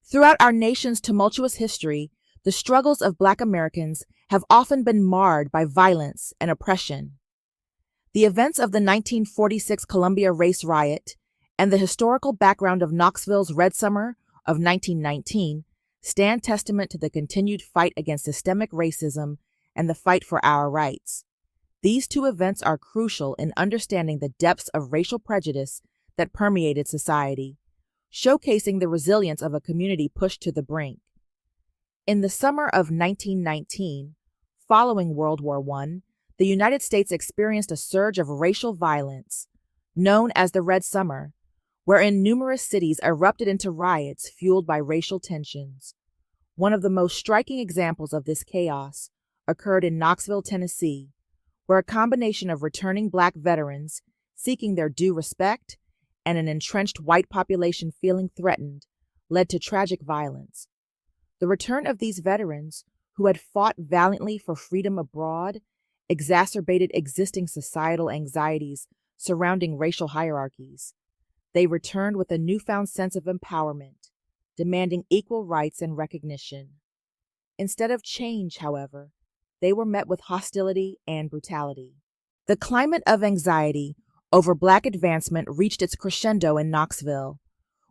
Throughout our nation's tumultuous history, the struggles of Black Americans have often been marred by violence and oppression. The events of the 1946 Columbia Race Riot and the historical background of Knoxville's Red Summer of 1919 stand testament to the continued fight against systemic racism and the fight for our rights. These two events are crucial in understanding the depths of racial prejudice that permeated society, showcasing the resilience of a community pushed to the brink. In the summer of 1919, following World War I, the United States experienced a surge of racial violence, known as the Red Summer, wherein numerous cities erupted into riots fueled by racial tensions. One of the most striking examples of this chaos occurred in Knoxville, Tennessee, where a combination of returning Black veterans seeking their due respect and an entrenched white population feeling threatened led to tragic violence. The return of these veterans, who had fought valiantly for freedom abroad, exacerbated existing societal anxieties surrounding racial hierarchies. They returned with a newfound sense of empowerment, demanding equal rights and recognition. Instead of change, however, they were met with hostility and brutality. The climate of anxiety over Black advancement reached its crescendo in Knoxville,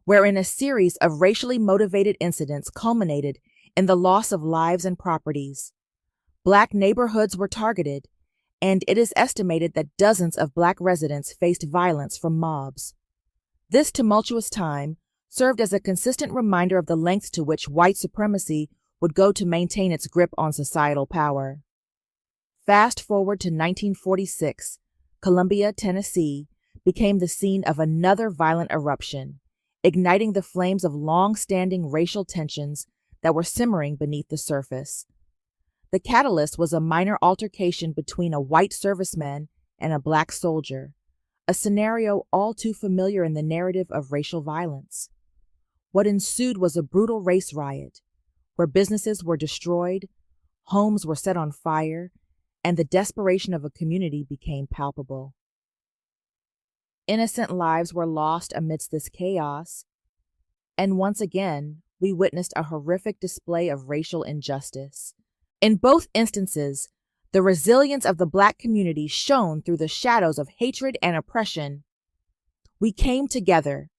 wherein a series of racially motivated incidents culminated in the loss of lives and properties. Black neighborhoods were targeted, and it is estimated that dozens of Black residents faced violence from mobs. This tumultuous time served as a consistent reminder of the lengths to which white supremacy would go to maintain its grip on societal power. Fast forward to 1946, Columbia, Tennessee, became the scene of another violent eruption, igniting the flames of long-standing racial tensions that were simmering beneath the surface. The catalyst was a minor altercation between a white serviceman and a Black soldier, a scenario all too familiar in the narrative of racial violence. What ensued was a brutal race riot, where businesses were destroyed, homes were set on fire, and the desperation of a community became palpable. Innocent lives were lost amidst this chaos, and once again, we witnessed a horrific display of racial injustice. In both instances, the resilience of the Black community shone through the shadows of hatred and oppression. We came together,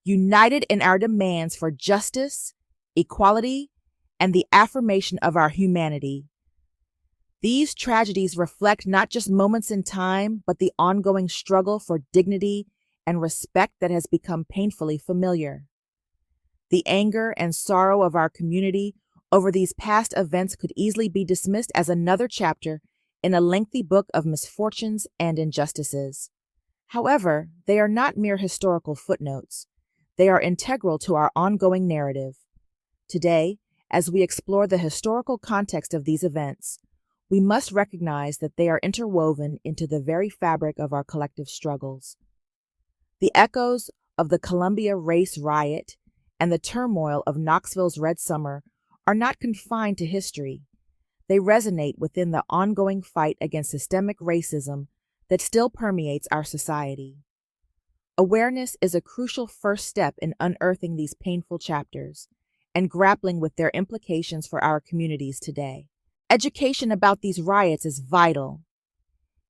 united in our demands for justice, equality, and the affirmation of our humanity. These tragedies reflect not just moments in time, but the ongoing struggle for dignity and respect that has become painfully familiar. The anger and sorrow of our community over these past events could easily be dismissed as another chapter in a lengthy book of misfortunes and injustices. However, they are not mere historical footnotes. They are integral to our ongoing narrative. Today, as we explore the historical context of these events, we must recognize that they are interwoven into the very fabric of our collective struggles. The echoes of the Columbia Race Riot and the turmoil of Knoxville's Red Summer are not confined to history. They resonate within the ongoing fight against systemic racism that still permeates our society. Awareness is a crucial first step in unearthing these painful chapters and grappling with their implications for our communities today. Education about these riots is vital.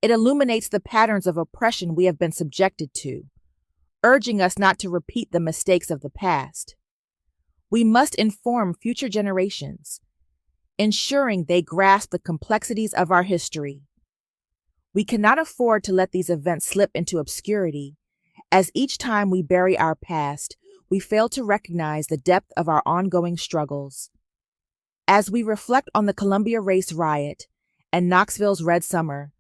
It illuminates the patterns of oppression we have been subjected to, urging us not to repeat the mistakes of the past. We must inform future generations, ensuring they grasp the complexities of our history. We cannot afford to let these events slip into obscurity, as each time we bury our past, we fail to recognize the depth of our ongoing struggles. As we reflect on the Columbia Race Riot and Knoxville's Red Summer,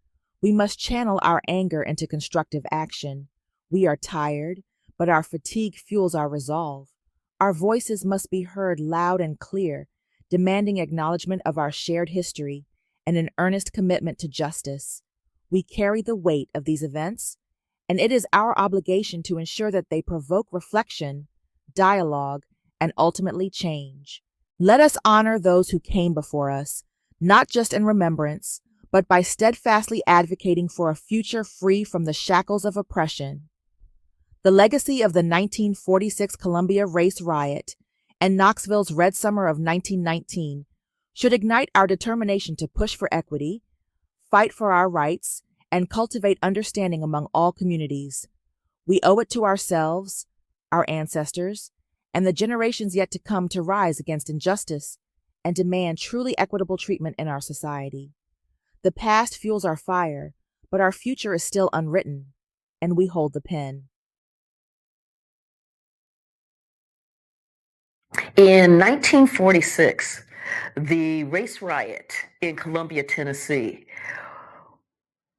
we must channel our anger into constructive action. We are tired, but our fatigue fuels our resolve. Our voices must be heard loud and clear, demanding acknowledgement of our shared history and an earnest commitment to justice. We carry the weight of these events, and it is our obligation to ensure that they provoke reflection, dialogue, and ultimately change. Let us honor those who came before us, not just in remembrance, but by steadfastly advocating for a future free from the shackles of oppression. The legacy of the 1946 Columbia Race Riot and Knoxville's Red Summer of 1919 should ignite our determination to push for equity, fight for our rights, and cultivate understanding among all communities. We owe it to ourselves, our ancestors, and the generations yet to come to rise against injustice and demand truly equitable treatment in our society. The past fuels our fire, but our future is still unwritten, and we hold the pen. In 1946, the race riot in Columbia, Tennessee,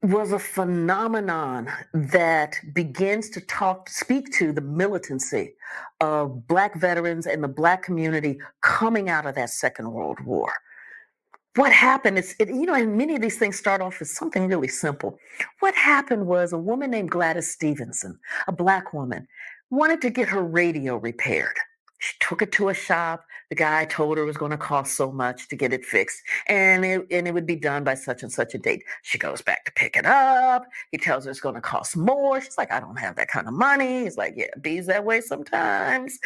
was a phenomenon that begins to speak to the militancy of Black veterans and the Black community coming out of that Second World War. What happened is, and many of these things start off as something really simple. What happened was a woman named Gladys Stevenson, a Black woman, wanted to get her radio repaired. She took it to a shop. The guy told her it was going to cost so much to get it fixed, and it would be done by such and such a date. She goes back to pick it up. He tells her it's going to cost more. She's like, I don't have that kind of money. He's like, yeah, it bees that way sometimes.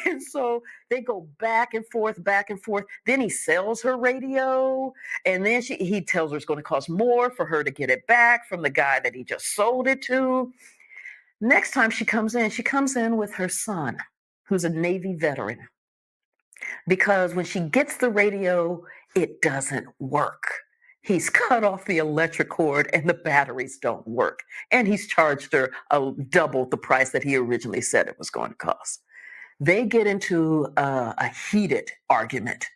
And so they go back and forth, back and forth. Then he sells her radio, and then he tells her it's going to cost more for her to get it back from the guy that he just sold it to. Next time she comes in with her son, who's a Navy veteran, because when she gets the radio, it doesn't work. He's cut off the electric cord and the batteries don't work. And he's charged her double the price that he originally said it was going to cost. They get into a heated argument.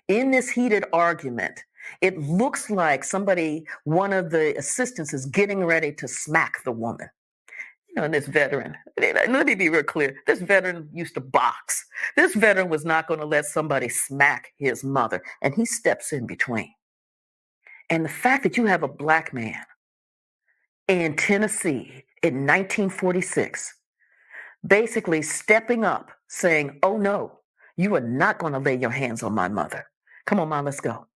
In this heated argument, it looks like one of the assistants is getting ready to smack the woman. And this veteran, let me be real clear, this veteran used to box. This veteran was not going to let somebody smack his mother, and he steps in between. And the fact that you have a Black man in Tennessee in 1946 basically stepping up saying, oh no, you are not going to lay your hands on my mother. Come on, Mom, let's go.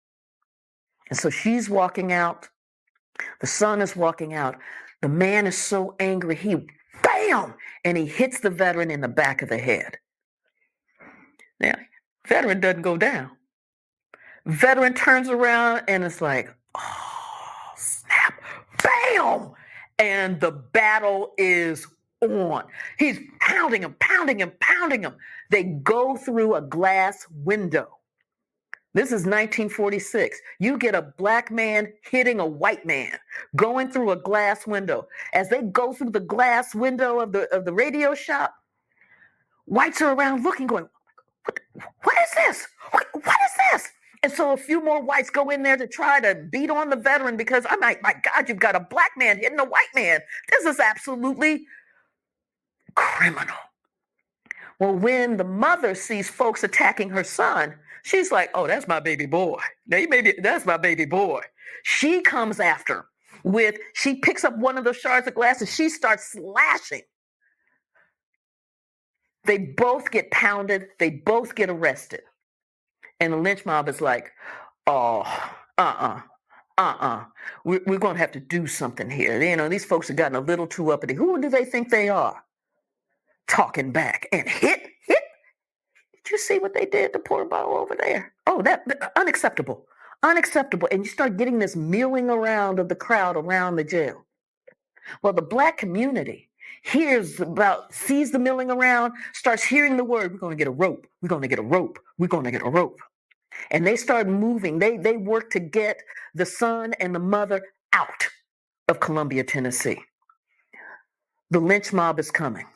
And so she's walking out. The son is walking out. The man is so angry, he bam, and he hits the veteran in the back of the head. Now, veteran doesn't go down. Veteran turns around and it's like, oh, snap, bam, and the battle is on. He's pounding him, pounding him, pounding him. They go through a glass window. This is 1946. You get a Black man hitting a white man, going through a glass window. As they go through the glass window of the radio shop, whites are around looking, going, what is this? What is this? And so a few more whites go in there to try to beat on the veteran because I'm like, my God, you've got a Black man hitting a white man. This is absolutely criminal. Well, when the mother sees folks attacking her son, she's like, oh, that's my baby boy. That's my baby boy. She comes after she picks up one of those shards of glass and she starts slashing. They both get pounded. They both get arrested. And the lynch mob is like, oh, we're going to have to do something here. These folks have gotten a little too uppity. Who do they think they are? Talking back and hit. Did you see what they did to poor Bo over there? Oh, that unacceptable. Unacceptable. And you start getting this milling around of the crowd around the jail. Well, the Black community sees the milling around, starts hearing the word, we're going to get a rope. We're going to get a rope. We're going to get a rope. And they start moving. They work to get the son and the mother out of Columbia, Tennessee. The lynch mob is coming.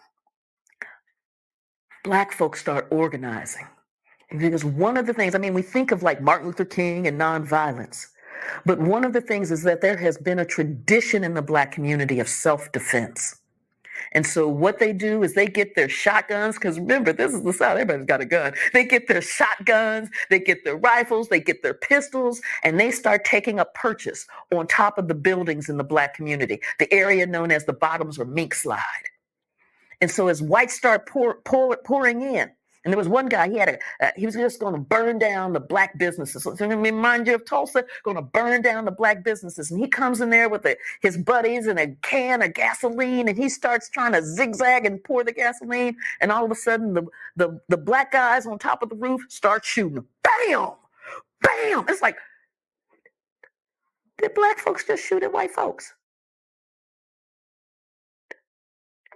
Black folks start organizing. Because one of the things, we think of like Martin Luther King and nonviolence, but one of the things is that there has been a tradition in the Black community of self-defense. And so what they do is they get their shotguns, because remember, this is the South, everybody's got a gun. They get their shotguns, they get their rifles, they get their pistols, and they start taking up purchase on top of the buildings in the Black community, the area known as the Bottoms or Mink Slide. And so as whites start pouring in, And there was one guy, he was just going to burn down the black businesses. So, let me remind you of Tulsa, going to burn down the black businesses. And he comes in there with his buddies and a can of gasoline, and he starts trying to zigzag and pour the gasoline. And all of a sudden, the black guys on top of the roof start shooting. Bam! Bam! It's like, did black folks just shoot at white folks?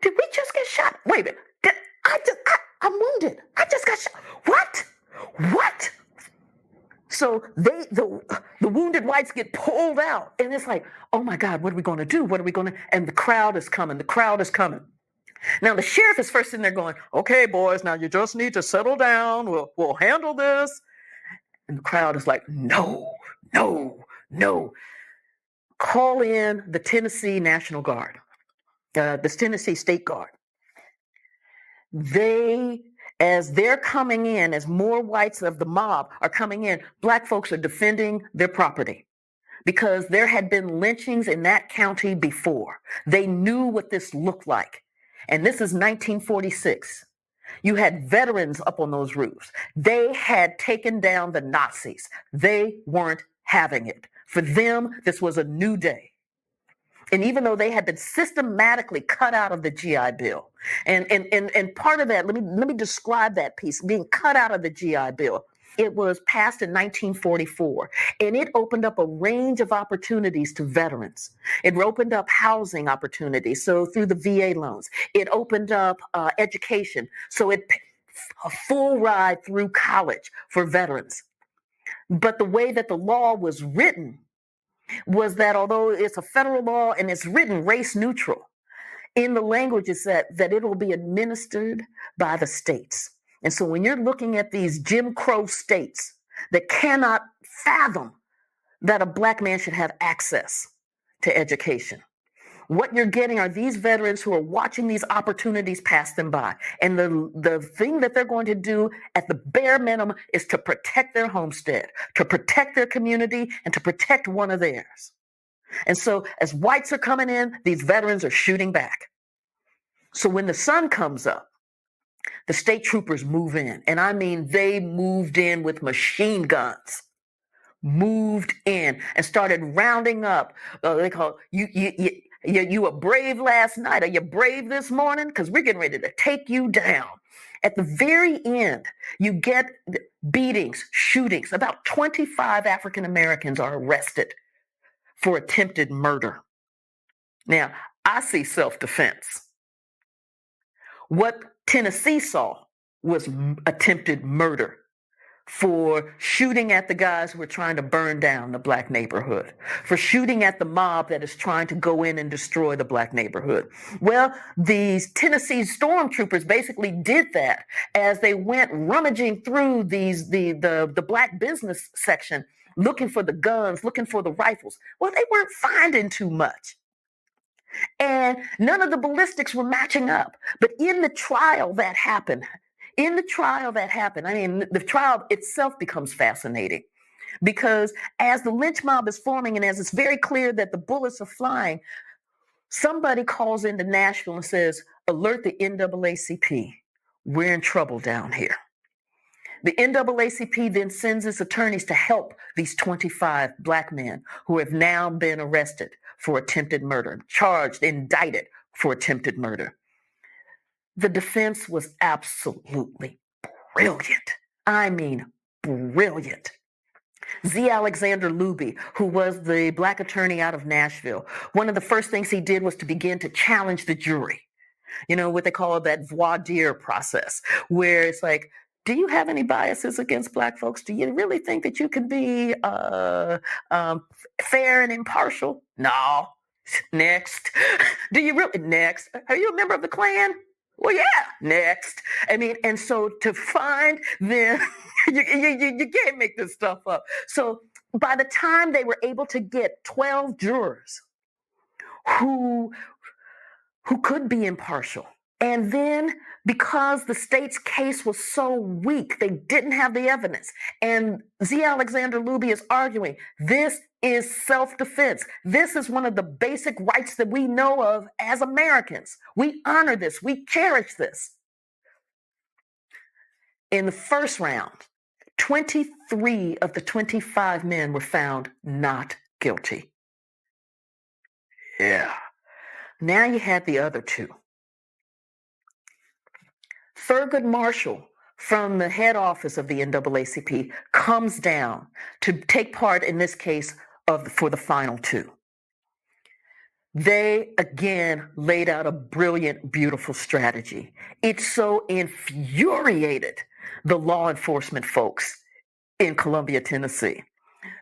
Did we just get shot? Wait a minute. I'm wounded. I just got shot. What? So the wounded whites get pulled out, and it's like, oh my God, what are we going to do? And the crowd is coming. Now the sheriff is first in there going, okay, boys, now you just need to settle down. We'll handle this. And the crowd is like, no. Call in the Tennessee National Guard, the Tennessee State Guard. As they're coming in, as more whites of the mob are coming in, black folks are defending their property because there had been lynchings in that county before. They knew what this looked like. And this is 1946. You had veterans up on those roofs. They had taken down the Nazis. They weren't having it. For them, this was a new day. And even though they had been systematically cut out of the GI Bill, and part of that, let me describe that piece, being cut out of the GI Bill. It was passed in 1944, and it opened up a range of opportunities to veterans. It opened up housing opportunities, so through the VA loans. It opened up education, so a full ride through college for veterans. But the way that the law was written was that although it's a federal law and it's written race neutral, in the language is that it will be administered by the states. And so when you're looking at these Jim Crow states that cannot fathom that a black man should have access to education, what you're getting are these veterans who are watching these opportunities pass them by. And the thing that they're going to do at the bare minimum is to protect their homestead, to protect their community, and to protect one of theirs. And so as whites are coming in, these veterans are shooting back. So when the sun comes up, the state troopers move in. And I mean, they moved in with machine guns. Moved in and started rounding up. They call you were brave last night. Are you brave this morning? Because we're getting ready to take you down. At the very end, you get beatings, shootings. About 25 African Americans are arrested for attempted murder. Now, I see self-defense. What Tennessee saw was attempted murder for shooting at the guys who were trying to burn down the black neighborhood, for shooting at the mob that is trying to go in and destroy the black neighborhood. Well, these Tennessee stormtroopers basically did that as they went rummaging through the black business section, looking for the guns, looking for the rifles. Well, they weren't finding too much. And none of the ballistics were matching up. But in the trial that happened, I mean, the trial itself becomes fascinating because as the lynch mob is forming and as it's very clear that the bullets are flying, somebody calls into Nashville and says, alert the NAACP. We're in trouble down here. The NAACP then sends its attorneys to help these 25 black men who have now been arrested for attempted murder, charged, indicted for attempted murder. The defense was absolutely brilliant. I mean, brilliant. Z. Alexander Luby, who was the black attorney out of Nashville, one of the first things he did was to begin to challenge the jury. You know, what they call that voir dire process, where it's like, do you have any biases against black folks? Do you really think that you can be fair and impartial? No. Next. Do you really? Next. Are you a member of the Klan? Well, yeah. Next. I mean, and so to find them, you can't make this stuff up. So by the time they were able to get 12 jurors who could be impartial, and then because the state's case was so weak, they didn't have the evidence. And Z. Alexander Luby is arguing, this is self-defense. This is one of the basic rights that we know of as Americans. We honor this. We cherish this. In the first round, 23 of the 25 men were found not guilty. Yeah. Now you had the other two. Thurgood Marshall from the head office of the NAACP comes down to take part in this case for the final two. They again laid out a brilliant, beautiful strategy. It so infuriated the law enforcement folks in Columbia, Tennessee,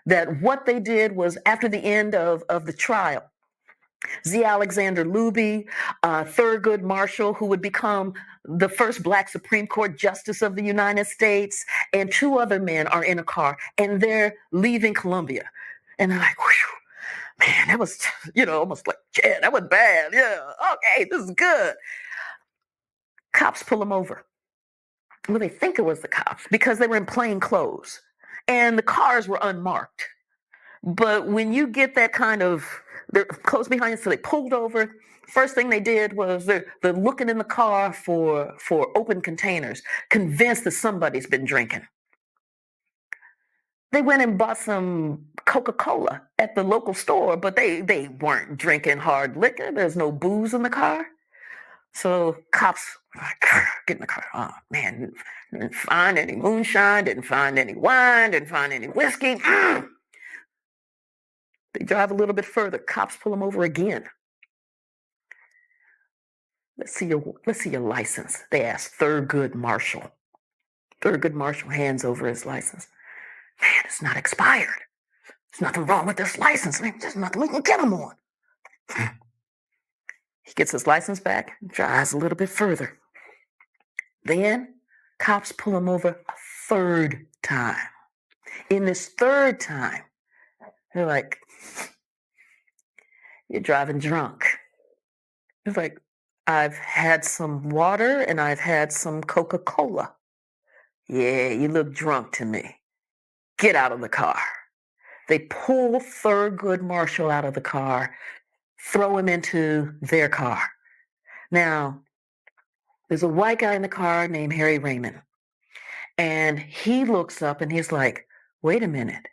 that what they did was, after the end of the trial, Z. Alexander Luby, Thurgood Marshall, who would become the first Black Supreme Court Justice of the United States, and two other men are in a car, and they're leaving Columbia. And they're like, whew, man, that was, almost like, yeah, that was bad. Yeah, okay, this is good. Cops pull them over. Well, they think it was the cops because they were in plain clothes, and the cars were unmarked. But when you get that kind of, they're close behind you, so they pulled over. First thing they did was they're looking in the car for open containers, convinced that somebody's been drinking. They went and bought some Coca-Cola at the local store, but they weren't drinking hard liquor. There's no booze in the car. So cops get in the car. Oh, man, didn't find any moonshine, didn't find any wine, didn't find any whiskey. They drive a little bit further. Cops pull them over again. Let's see your license. They ask Thurgood Marshall. Thurgood Marshall hands over his license. Man, it's not expired. There's nothing wrong with this license. Man, there's nothing we can get him on. He gets his license back, drives a little bit further. Then cops pull him over a third time. In this third time, they're like, you're driving drunk. It's like, I've had some water and I've had some Coca-Cola. Yeah, you look drunk to me. Get out of the car. They pull Thurgood Marshall out of the car, throw him into their car. Now, there's a white guy in the car named Harry Raymond. And he looks up and he's like, wait a minute.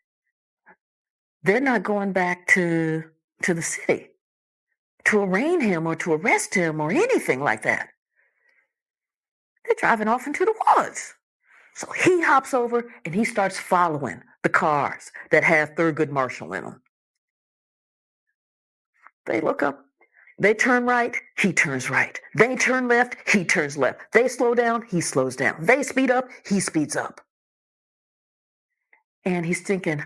They're not going back to the city to arraign him or to arrest him or anything like that. They're driving off into the woods. So he hops over and he starts following the cars that have Thurgood Marshall in them. They look up, they turn right, he turns right. They turn left, he turns left. They slow down, he slows down. They speed up, he speeds up. And he's thinking,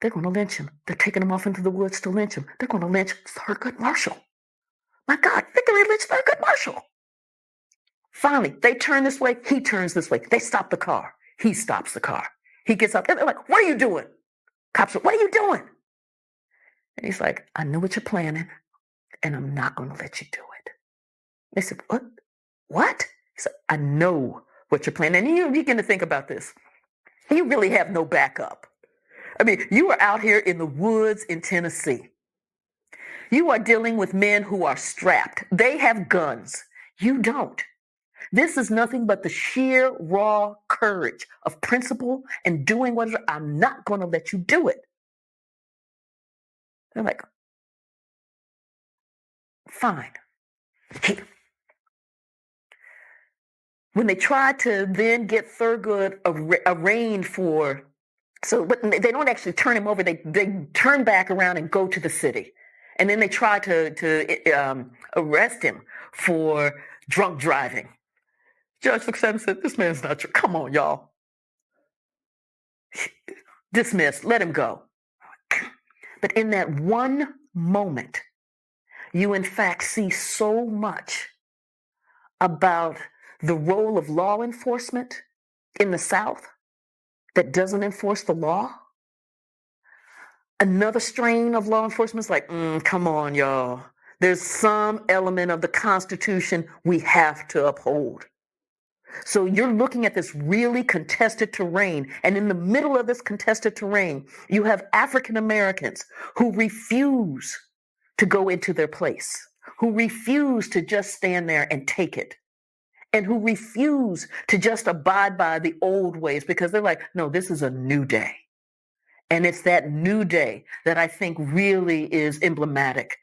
they're going to lynch him. They're taking him off into the woods to lynch him. They're going to lynch Thurgood Marshall. My God, they're going to lynch Thurgood Marshall. Finally, they turn this way. He turns this way. They stop the car. He stops the car. He gets up. And they're like, what are you doing? Cops are, what are you doing? And he's like, I know what you're planning, and I'm not going to let you do it. They said, what? What? He said, I know what you're planning. And you begin to think about this. You really have no backup. I mean, you are out here in the woods in Tennessee. You are dealing with men who are strapped. They have guns. You don't. This is nothing but the sheer raw courage of principle and doing what I'm not going to let you do it. They're like, fine. When they tried to then get Thurgood arraigned for, but they don't actually turn him over. They turn back around and go to the city. And then they try to arrest him for drunk driving. Judge looks at him and said, this man's not drunk. Come on, y'all. Dismissed. Let him go. But in that one moment, you in fact see so much about the role of law enforcement in the South that doesn't enforce the law. Another strain of law enforcement is like, come on, y'all. There's some element of the Constitution we have to uphold. So you're looking at this really contested terrain. And in the middle of this contested terrain, you have African Americans who refuse to go into their place, who refuse to just stand there and take it. and who refuse to just abide by the old ways because they're like, no, this is a new day. And it's that new day that I think really is emblematic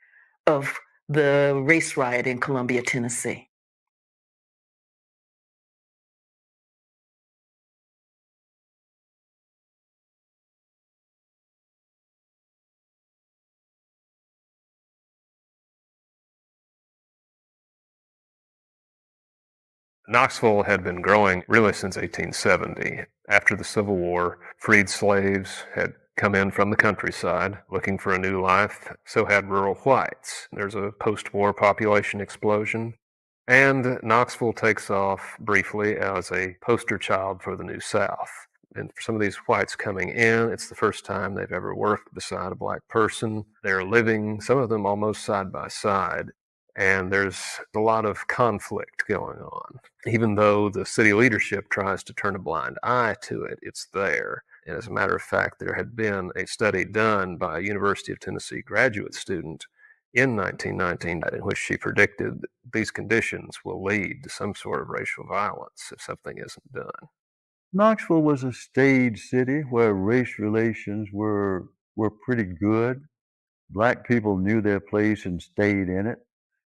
of the race riot in Columbia, Tennessee. Knoxville had been growing really since 1870. After the Civil War, freed slaves had come in from the countryside looking for a new life. So had rural whites. There's a post-war population explosion. And Knoxville takes off briefly as a poster child for the New South. And for some of these whites coming in, it's the first time they've ever worked beside a black person. They're living, some of them almost side by side. And there's a lot of conflict going on. Even though the city leadership tries to turn a blind eye to it, it's there. And as a matter of fact, there had been a study done by a University of Tennessee graduate student in 1919 in which she predicted that these conditions will lead to some sort of racial violence if something isn't done. Knoxville was a stage city where race relations were pretty good. Black people knew their place and stayed in it.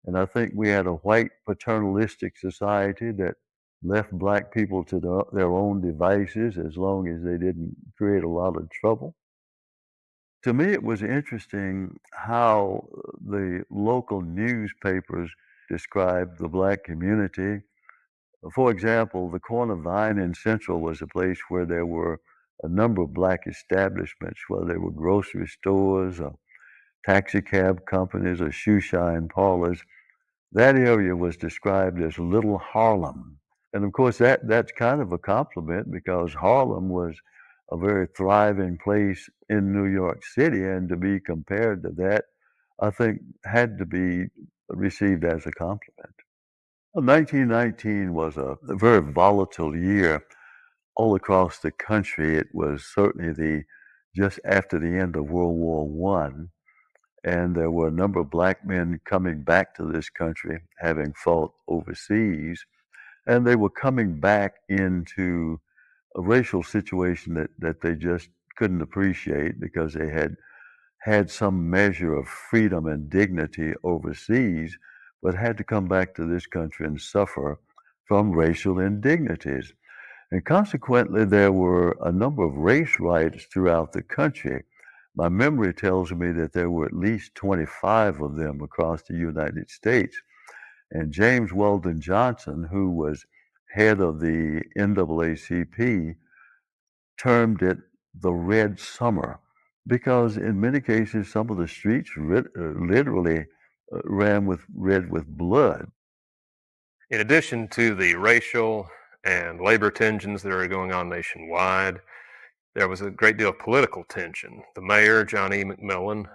And I think we had a white paternalistic society that left black people to their own devices as long as they didn't create a lot of trouble. To me, it was interesting how the local newspapers described the black community. For example, the corner Vine in Central was a place where there were a number of black establishments, whether they were grocery stores or taxi cab companies or shoe shine parlors. That area was described as Little Harlem. And of course, that's kind of a compliment because Harlem was a very thriving place in New York City. And to be compared to that, I think had to be received as a compliment. Well, 1919 was a very volatile year all across the country. It was certainly just after the end of World War One, and there were a number of black men coming back to this country, having fought overseas, and they were coming back into a racial situation that they just couldn't appreciate because they had some measure of freedom and dignity overseas, but had to come back to this country and suffer from racial indignities. And consequently, there were a number of race riots throughout the country. My memory tells me that there were at least 25 of them across the United States. And James Weldon Johnson, who was head of the NAACP, termed it the Red Summer because in many cases some of the streets literally ran with red with blood. In addition to the racial and labor tensions that are going on nationwide, there was a great deal of political tension. The mayor, John E. McMillan,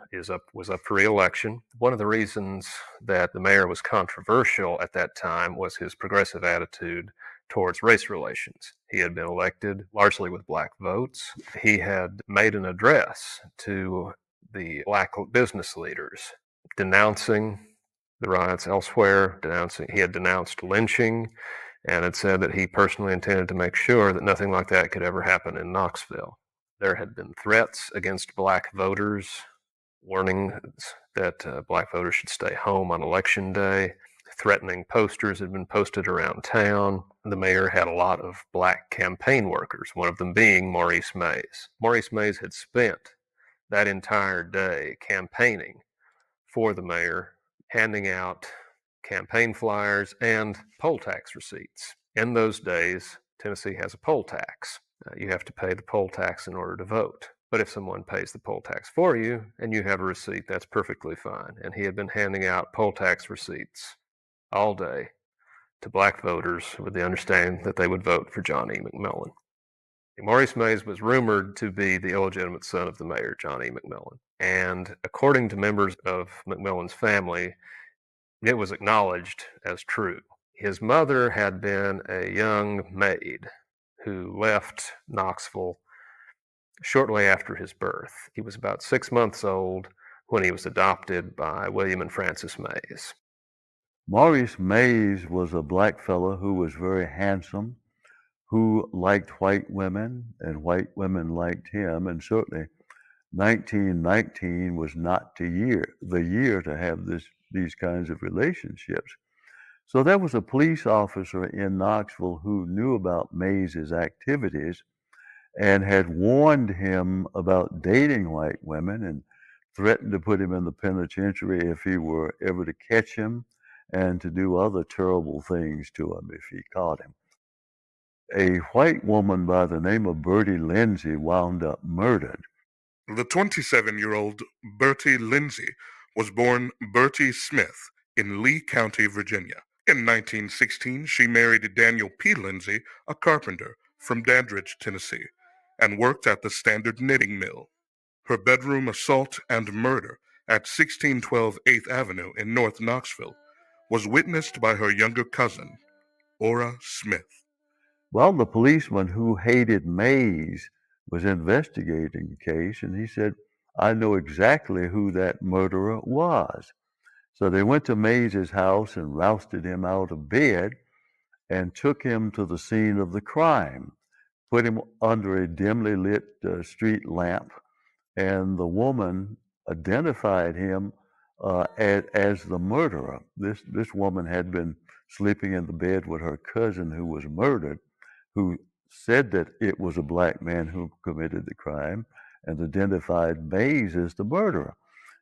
was up for re-election. One of the reasons that the mayor was controversial at that time was his progressive attitude towards race relations. He had been elected largely with black votes. He had made an address to the black business leaders denouncing the riots elsewhere, he had denounced lynching, and had said that he personally intended to make sure that nothing like that could ever happen in Knoxville. There had been threats against black voters, warnings that black voters should stay home on election day. Threatening posters had been posted around town. The mayor had a lot of black campaign workers, one of them being Maurice Mays. Maurice Mays had spent that entire day campaigning for the mayor, handing out campaign flyers and poll tax receipts. In those days, Tennessee has a poll tax. You have to pay the poll tax in order to vote. But if someone pays the poll tax for you and you have a receipt, that's perfectly fine. And he had been handing out poll tax receipts all day to black voters with the understanding that they would vote for John E. McMillan. Maurice Mays was rumored to be the illegitimate son of the mayor, John E. McMillan. And according to members of McMillan's family, it was acknowledged as true. His mother had been a young maid who left Knoxville shortly after his birth. He was about 6 months old when he was adopted by William and Frances Mays. Maurice Mays was a black fellow who was very handsome, who liked white women, and white women liked him, and certainly 1919 was not the year to have these kinds of relationships. So there was a police officer in Knoxville who knew about Mays's activities and had warned him about dating white women and threatened to put him in the penitentiary if he were ever to catch him and to do other terrible things to him if he caught him. A white woman by the name of Bertie Lindsay wound up murdered. The 27-year-old Bertie Lindsay was born Bertie Smith in Lee County, Virginia. In 1916, she married Daniel P. Lindsay, a carpenter from Dandridge, Tennessee, and worked at the Standard Knitting Mill. Her bedroom assault and murder at 1612 8th Avenue in North Knoxville was witnessed by her younger cousin, Ora Smith. Well, the policeman who hated Mays was investigating the case, and he said, I know exactly who that murderer was. So they went to Mays's house and rousted him out of bed and took him to the scene of the crime, put him under a dimly lit street lamp, and the woman identified him as the murderer. This woman had been sleeping in the bed with her cousin who was murdered, who said that it was a black man who committed the crime and identified Mays as the murderer.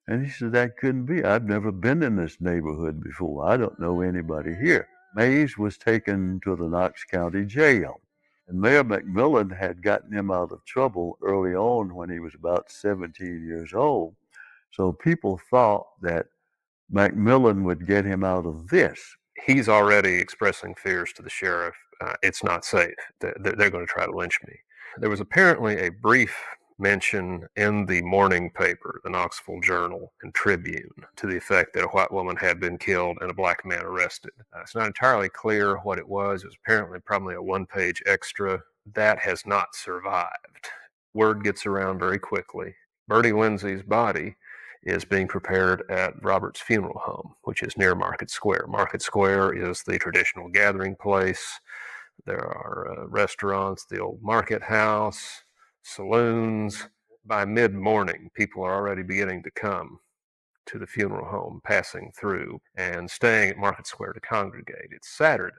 And he said, that couldn't be. I've never been in this neighborhood before. I don't know anybody here. Mays was taken to the Knox County Jail. And Mayor McMillan had gotten him out of trouble early on when he was about 17 years old. So people thought that McMillan would get him out of this. He's already expressing fears to the sheriff. It's not safe. They're going to try to lynch me. There was apparently a brief mention in the morning paper, the Knoxville Journal and Tribune, to the effect that a white woman had been killed and a black man arrested. It's not entirely clear what it was. It was apparently probably a one-page extra. That has not survived. Word gets around very quickly. Bertie Lindsay's body is being prepared at Robert's funeral home, which is near Market Square. Market Square is the traditional gathering place. There are restaurants, the old market house, saloons. By mid-morning, people are already beginning to come to the funeral home, passing through and staying at Market Square to congregate. It's Saturday.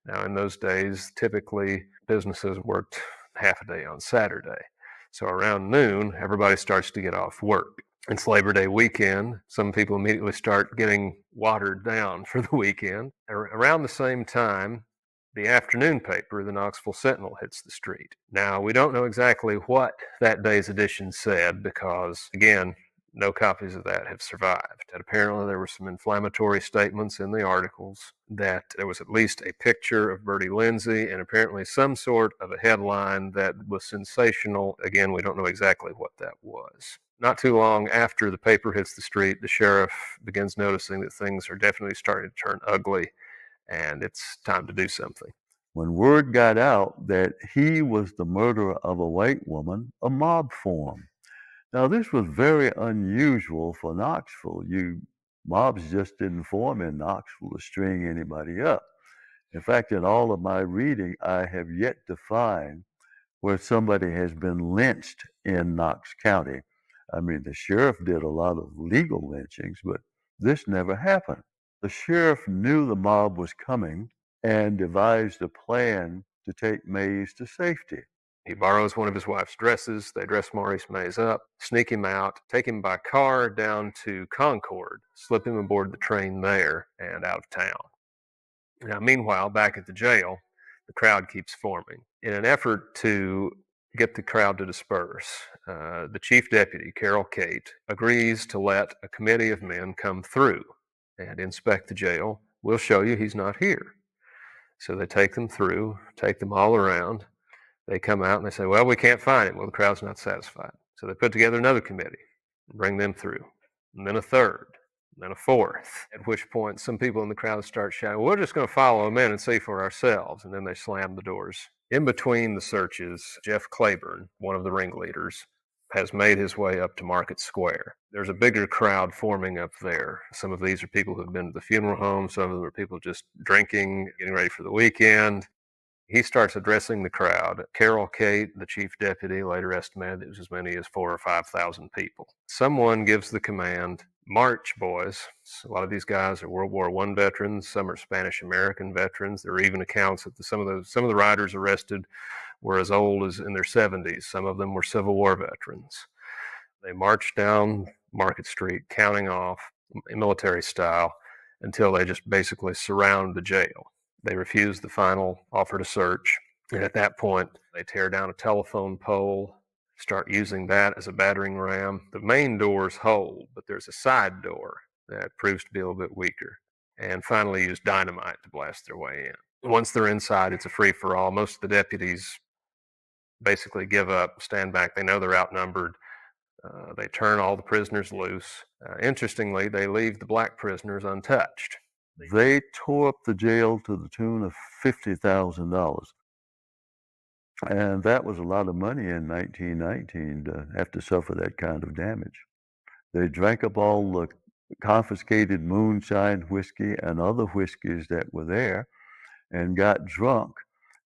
Now, in those days, typically businesses worked half a day on Saturday. So around noon, everybody starts to get off work. It's Labor Day weekend. Some people immediately start getting watered down for the weekend. Around the same time, the afternoon paper, the Knoxville Sentinel, hits the street. Now, we don't know exactly what that day's edition said because, again, no copies of that have survived. And apparently there were some inflammatory statements in the articles, that there was at least a picture of Bertie Lindsay and apparently some sort of a headline that was sensational. Again, we don't know exactly what that was. Not too long after the paper hits the street, the sheriff begins noticing that things are definitely starting to turn ugly and it's time to do something. When word got out that he was the murderer of a white woman, a mob formed. Now, this was very unusual for Knoxville. Mobs just didn't form in Knoxville to string anybody up. In fact, in all of my reading, I have yet to find where somebody has been lynched in Knox County. I mean, the sheriff did a lot of legal lynchings, but this never happened. The sheriff knew the mob was coming and devised a plan to take Mays to safety. He borrows one of his wife's dresses. They dress Maurice Mays up, sneak him out, take him by car down to Concord, slip him aboard the train there, and out of town. Now, meanwhile, back at the jail, the crowd keeps forming. In an effort to get the crowd to disperse, the chief deputy, Carol Cate, agrees to let a committee of men come through and inspect the jail. We'll show you he's not here. So they take them through, take them all around. They come out and they say, well, we can't find him. Well, the crowd's not satisfied. So they put together another committee and bring them through. And then a third, and then a fourth. At which point some people in the crowd start shouting, well, we're just going to follow him in and see for ourselves. And then they slam the doors. In between the searches, Jeff Claiborne, one of the ringleaders, has made his way up to Market Square. There's a bigger crowd forming up there. Some of these are people who've been to the funeral home. Some of them are people just drinking, getting ready for the weekend. He starts addressing the crowd. Carroll Cate, the chief deputy, later estimated it was as many as 4,000 or 5,000 people. Someone gives the command, "March, boys." So a lot of these guys are World War I veterans. Some are Spanish American veterans. There are even accounts that some of the riders arrested were as old as in their 70s. Some of them were Civil War veterans. They marched down Market Street, counting off military style until they just basically surround the jail. They refuse the final offer to search. And at that point, they tear down a telephone pole, start using that as a battering ram. The main doors hold, but there's a side door that proves to be a little bit weaker. And finally use dynamite to blast their way in. Once they're inside, it's a free-for-all. Most of the deputies basically give up, stand back. They know they're outnumbered. They turn all the prisoners loose. Interestingly, they leave the black prisoners untouched. They tore up the jail to the tune of $50,000. And that was a lot of money in 1919 to have to suffer that kind of damage. They drank up all the confiscated moonshine whiskey and other whiskeys that were there and got drunk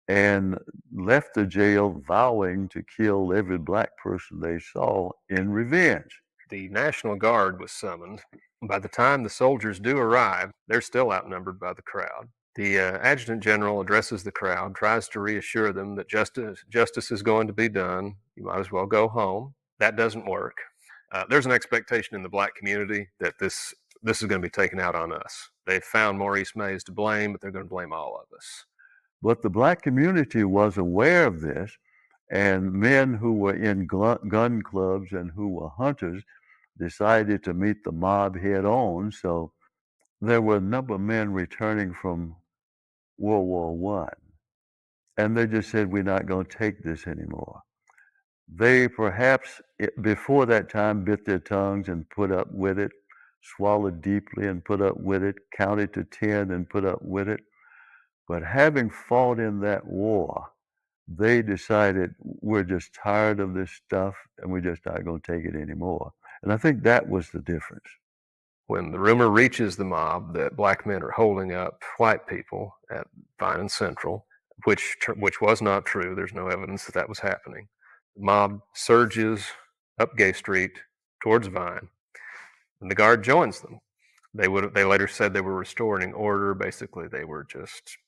and left the jail vowing to kill every black person they saw in revenge. The National Guard was summoned. By the time the soldiers do arrive, they're still outnumbered by the crowd. The adjutant general addresses the crowd, tries to reassure them that justice is going to be done. You might as well go home. That doesn't work. There's an expectation in the black community that this is going to be taken out on us. They've found Maurice Mays to blame, but they're going to blame all of us. But the black community was aware of this, and men who were in gun clubs and who were hunters decided to meet the mob head on. So there were a number of men returning from World War I, and they just said, "We're not going to take this anymore." They perhaps before that time bit their tongues and put up with it, swallowed deeply and put up with it, counted to 10 and put up with it. But having fought in that war, they decided, we're just tired of this stuff and we're just not going to take it anymore. And I think that was the difference. When the rumor reaches the mob that black men are holding up white people at Vine and Central, which was not true, there's no evidence that that was happening, the mob surges up Gay Street towards Vine, and the Guard joins them. They later said they were restoring order. Basically, they were just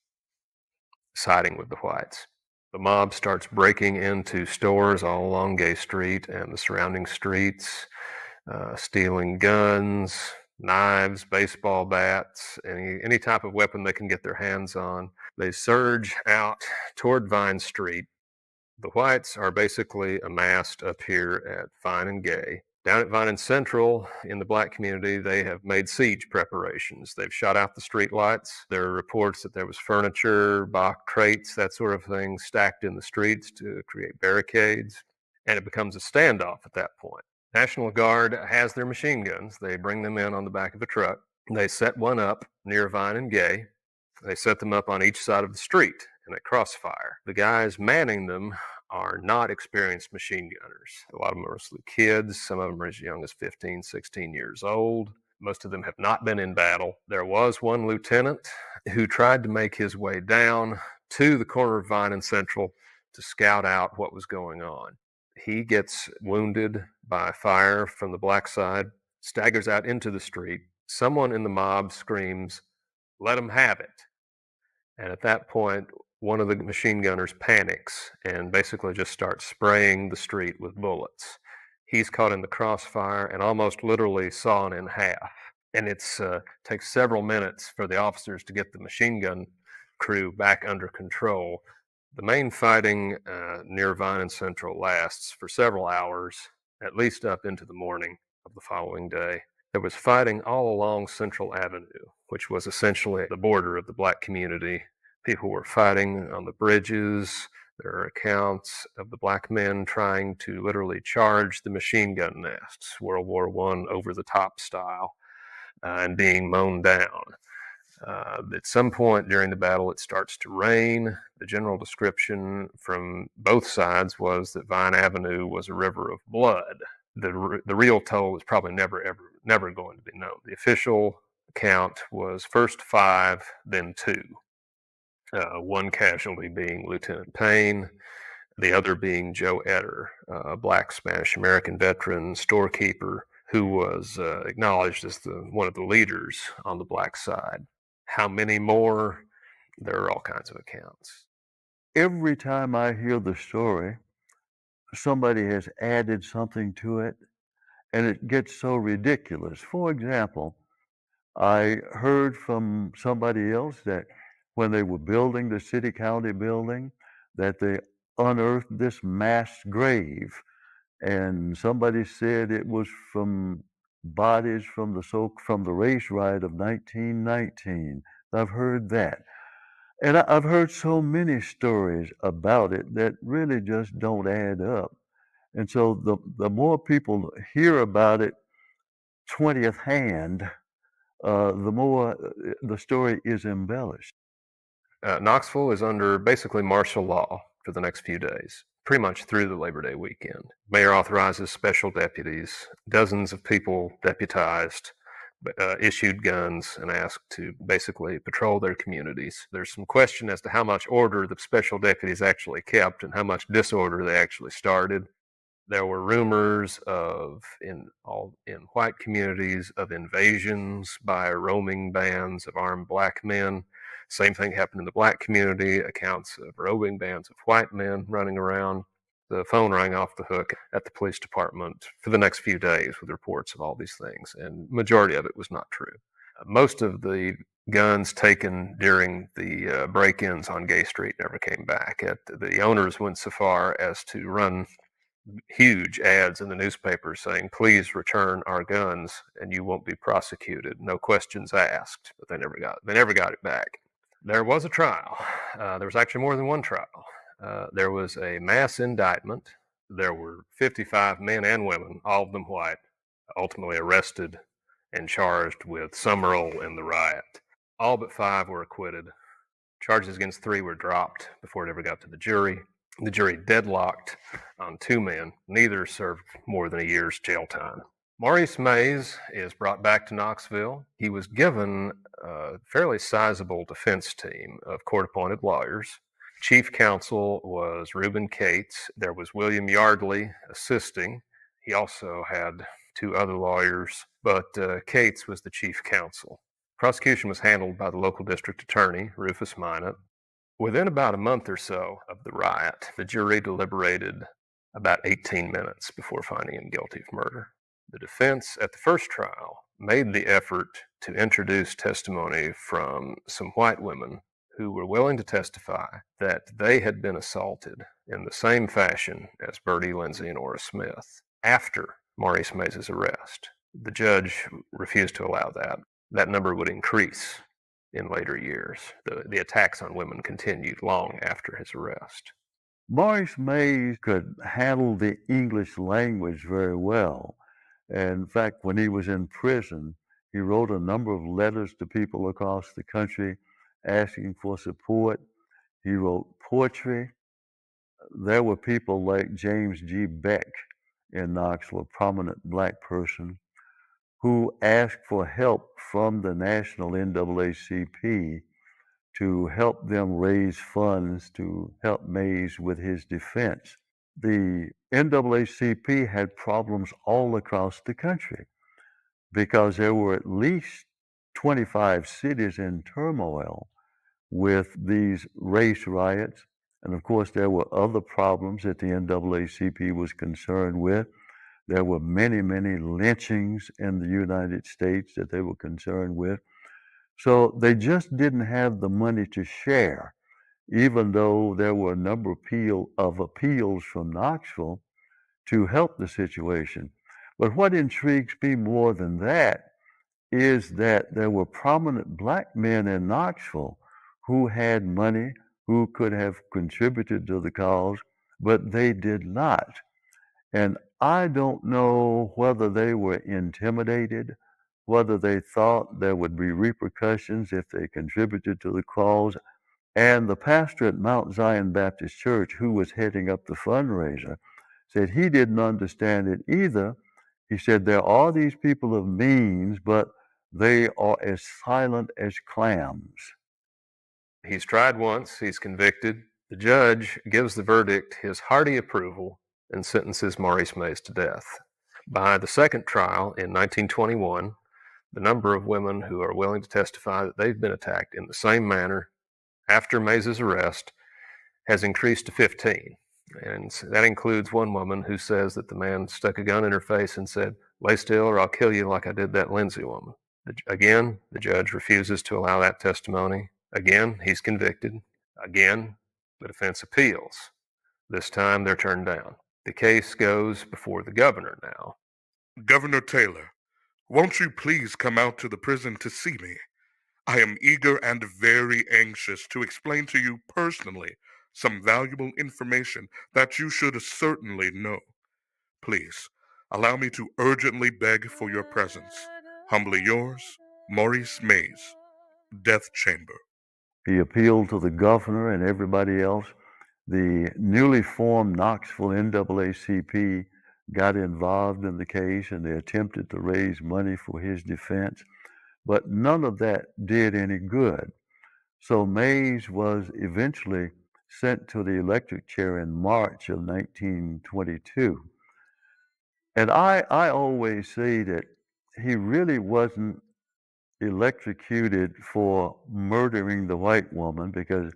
siding with the whites. The mob starts breaking into stores all along Gay Street and the surrounding streets, stealing guns, knives, baseball bats, any type of weapon they can get their hands on. They surge out toward Vine Street. The whites are basically amassed up here at Vine and Gay. Down at Vine and Central, in the black community, they have made siege preparations. They've shot out the street lights. There are reports that there was furniture, box crates, that sort of thing, stacked in the streets to create barricades. And it becomes a standoff at that point. National Guard has their machine guns. They bring them in on the back of a truck. They set one up near Vine and Gay. They set them up on each side of the street in a crossfire. The guys manning them are not experienced machine gunners. A lot of them are mostly kids. Some of them are as young as 15, 16 years old. Most of them have not been in battle. There was one lieutenant who tried to make his way down to the corner of Vine and Central to scout out what was going on. He gets wounded by fire from the black side, staggers out into the street. Someone in the mob screams, "Let them have it." And at that point, one of the machine gunners panics and basically just starts spraying the street with bullets. He's caught in the crossfire and almost literally sawn in half. And it takes several minutes for the officers to get the machine gun crew back under control. The main fighting near Vine and Central lasts for several hours, at least up into the morning of the following day. There was fighting all along Central Avenue, which was essentially the border of the black community. People were fighting on the bridges. There are accounts of the black men trying to literally charge the machine gun nests, World War I over the top style, and being mown down. At some point during the battle, it starts to rain. The general description from both sides was that Vine Avenue was a river of blood. The real toll is probably never going to be known. The official count was first 5, then 2. One casualty being Lieutenant Payne, the other being Joe Etter, a black Spanish-American veteran storekeeper who was acknowledged as one of the leaders on the black side. How many more? There are all kinds of accounts. Every time I hear the story, somebody has added something to it, and it gets so ridiculous. For example, I heard from somebody else that when they were building the city-county building, that they unearthed this mass grave, and somebody said it was from bodies from the race riot of 1919. I've heard that. And I've heard so many stories about it that really just don't add up. And so the more people hear about it 20th hand, the more the story is embellished. Knoxville is under basically martial law for the next few days, pretty much through the Labor Day weekend. Mayor authorizes special deputies, dozens of people deputized, issued guns, and asked to basically patrol their communities. There's some question as to how much order the special deputies actually kept and how much disorder they actually started. There were rumors in white communities of invasions by roaming bands of armed black men. Same thing happened in the black community, accounts of roving bands of white men running around. The phone rang off the hook at the police department for the next few days with reports of all these things, and majority of it was not true. Most of the guns taken during the break-ins on Gay Street never came back. The owners went so far as to run huge ads in the newspaper saying, "Please return our guns and you won't be prosecuted. No questions asked." But they never got it back. There was a trial. There was actually more than one trial. There was a mass indictment. There were 55 men and women, all of them white, ultimately arrested and charged with some role in the riot. All but 5 were acquitted. Charges against 3 were dropped before it ever got to the jury. The jury deadlocked on 2 men. Neither served more than a year's jail time. Maurice Mays is brought back to Knoxville. He was given a fairly sizable defense team of court-appointed lawyers. Chief counsel was Reuben Cates. There was William Yardley assisting. He also had 2 other lawyers, but Cates was the chief counsel. Prosecution was handled by the local district attorney, Rufus Minot. Within about a month or so of the riot, the jury deliberated about 18 minutes before finding him guilty of murder. The defense at the first trial made the effort to introduce testimony from some white women who were willing to testify that they had been assaulted in the same fashion as Bertie Lindsay and Ora Smith after Maurice Mays' arrest. The judge refused to allow that. That number would increase in later years. The attacks on women continued long after his arrest. Maurice Mays could handle the English language very well. And in fact, when he was in prison, he wrote a number of letters to people across the country asking for support. He wrote poetry. There were people like James G. Beck in Knoxville, a prominent black person, who asked for help from the National NAACP to help them raise funds to help Mays with his defense. The NAACP had problems all across the country because there were at least 25 cities in turmoil with these race riots. And of course, there were other problems that the NAACP was concerned with. There were many, many lynchings in the United States that they were concerned with. So they just didn't have the money to share, even though there were a number of appeals from Knoxville to help the situation. But what intrigues me more than that is that there were prominent black men in Knoxville who had money, who could have contributed to the cause, but they did not. And I don't know whether they were intimidated whether they thought there would be repercussions if they contributed to the cause. And the pastor at Mount Zion Baptist Church, who was heading up the fundraiser, said he didn't understand it either. He said there are these people of means, but they are as silent as clams. He's tried once, he's convicted. The judge gives the verdict his hearty approval and sentences Maurice Mays to death. By the second trial in 1921, the number of women who are willing to testify that they've been attacked in the same manner after Mays's arrest has increased to 15. And that includes one woman who says that the man stuck a gun in her face and said, "Lay still or I'll kill you like I did that Lindsay woman." Again, the judge refuses to allow that testimony. Again, he's convicted. Again, the defense appeals. This time they're turned down. The case goes before the governor now. Governor Taylor, won't you please come out to the prison to see me? I am eager and very anxious to explain to you personally some valuable information that you should certainly know. Please, allow me to urgently beg for your presence. Humbly yours, Maurice Mays, Death Chamber. He appealed to the governor and everybody else. The newly formed Knoxville NAACP got involved in the case and they attempted to raise money for his defense, but none of that did any good. So Mays was eventually sent to the electric chair in March of 1922. And I always say that he really wasn't electrocuted for murdering the white woman, because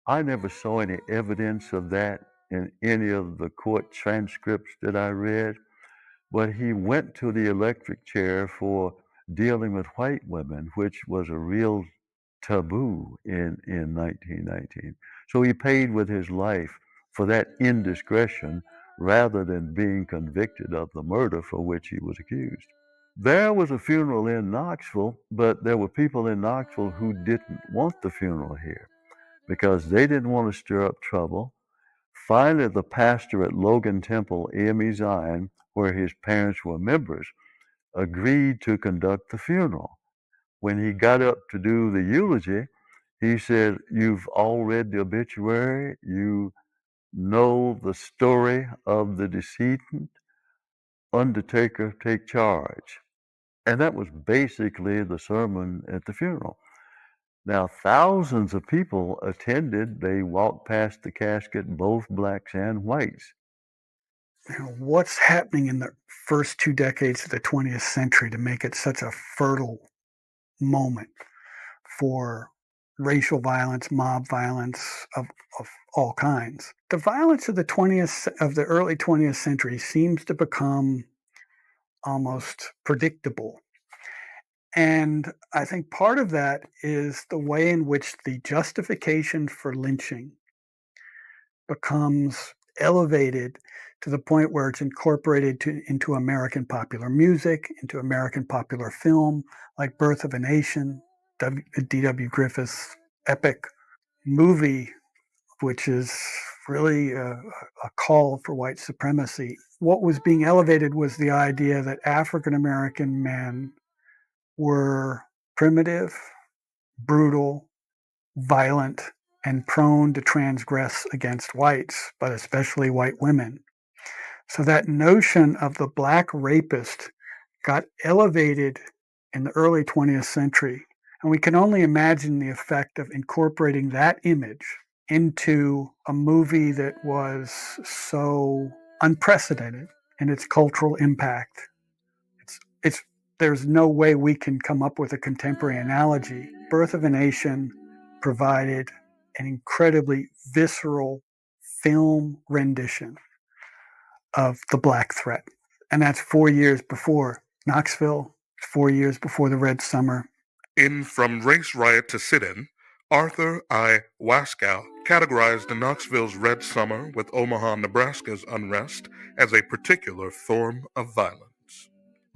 I never saw any evidence of that in any of the court transcripts that I read. But he went to the electric chair for dealing with white women, which was a real taboo in 1919. So he paid with his life for that indiscretion rather than being convicted of the murder for which he was accused. There was a funeral in Knoxville, but there were people in Knoxville who didn't want the funeral here because they didn't want to stir up trouble. Finally, the pastor at Logan Temple, AME Zion, where his parents were members, agreed to conduct the funeral. When he got up to do the eulogy, he said, "You've all read the obituary. You know the story of the decedent. Undertaker, take charge." And that was basically the sermon at the funeral. Now, thousands of people attended. They walked past the casket, both blacks and whites. What's happening in the first 2 decades of the 20th century to make it such a fertile moment for racial violence, mob violence of all kinds? The violence of the early 20th century seems to become almost predictable. And I think part of that is the way in which the justification for lynching becomes elevated to the point where it's incorporated into American popular music, into American popular film, like Birth of a Nation, D.W. Griffith's epic movie, which is really a call for white supremacy. What was being elevated was the idea that African American men were primitive, brutal, violent, and prone to transgress against whites, but especially white women. So that notion of the black rapist got elevated in the early 20th century. And we can only imagine the effect of incorporating that image into a movie that was so unprecedented in its cultural impact. There's no way we can come up with a contemporary analogy. Birth of a Nation provided an incredibly visceral film rendition of the black threat. And that's 4 years before Knoxville, 4 years before the Red Summer. In From Race Riot to Sit-In, Arthur I. Waskow categorized Knoxville's Red Summer with Omaha, Nebraska's unrest as a particular form of violence.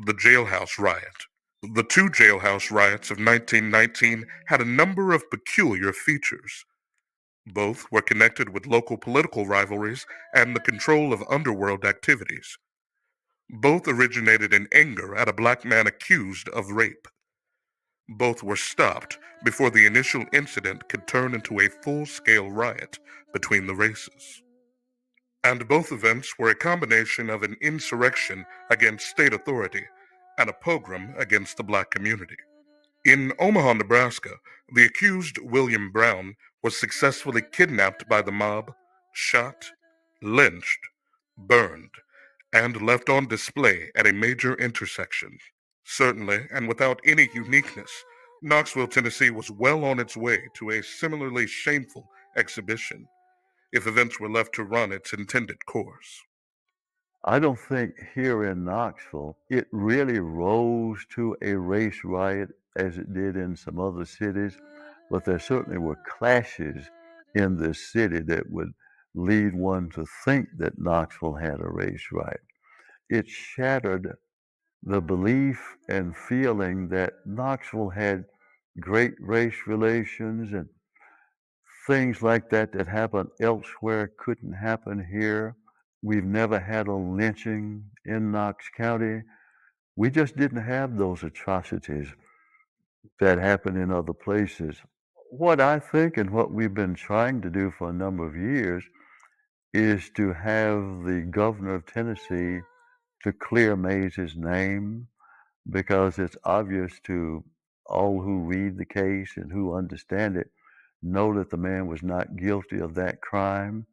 The Jailhouse Riot. The two jailhouse riots of 1919 had a number of peculiar features. Both were connected with local political rivalries and the control of underworld activities. Both originated in anger at a black man accused of rape. Both were stopped before the initial incident could turn into a full-scale riot between the races. And both events were a combination of an insurrection against state authority and a pogrom against the black community. In Omaha, Nebraska, the accused William Brown was successfully kidnapped by the mob, shot, lynched, burned, and left on display at a major intersection. Certainly, and without any uniqueness, Knoxville, Tennessee was well on its way to a similarly shameful exhibition if events were left to run its intended course. I don't think here in Knoxville it really rose to a race riot as it did in some other cities, but there certainly were clashes in this city that would lead one to think that Knoxville had a race riot. It shattered the belief and feeling that Knoxville had great race relations and things like that that happen elsewhere couldn't happen here. We've never had a lynching in Knox County. We just didn't have those atrocities that happen in other places. What I think and what we've been trying to do for a number of years is to have the governor of Tennessee to clear Mays's name, because it's obvious to all who read the case and who understand it know that the man was not guilty of that crime.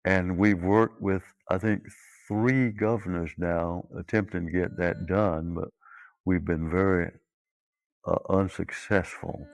And we've worked with, I think, 3 governors now attempting to get that done, but we've been very unsuccessful.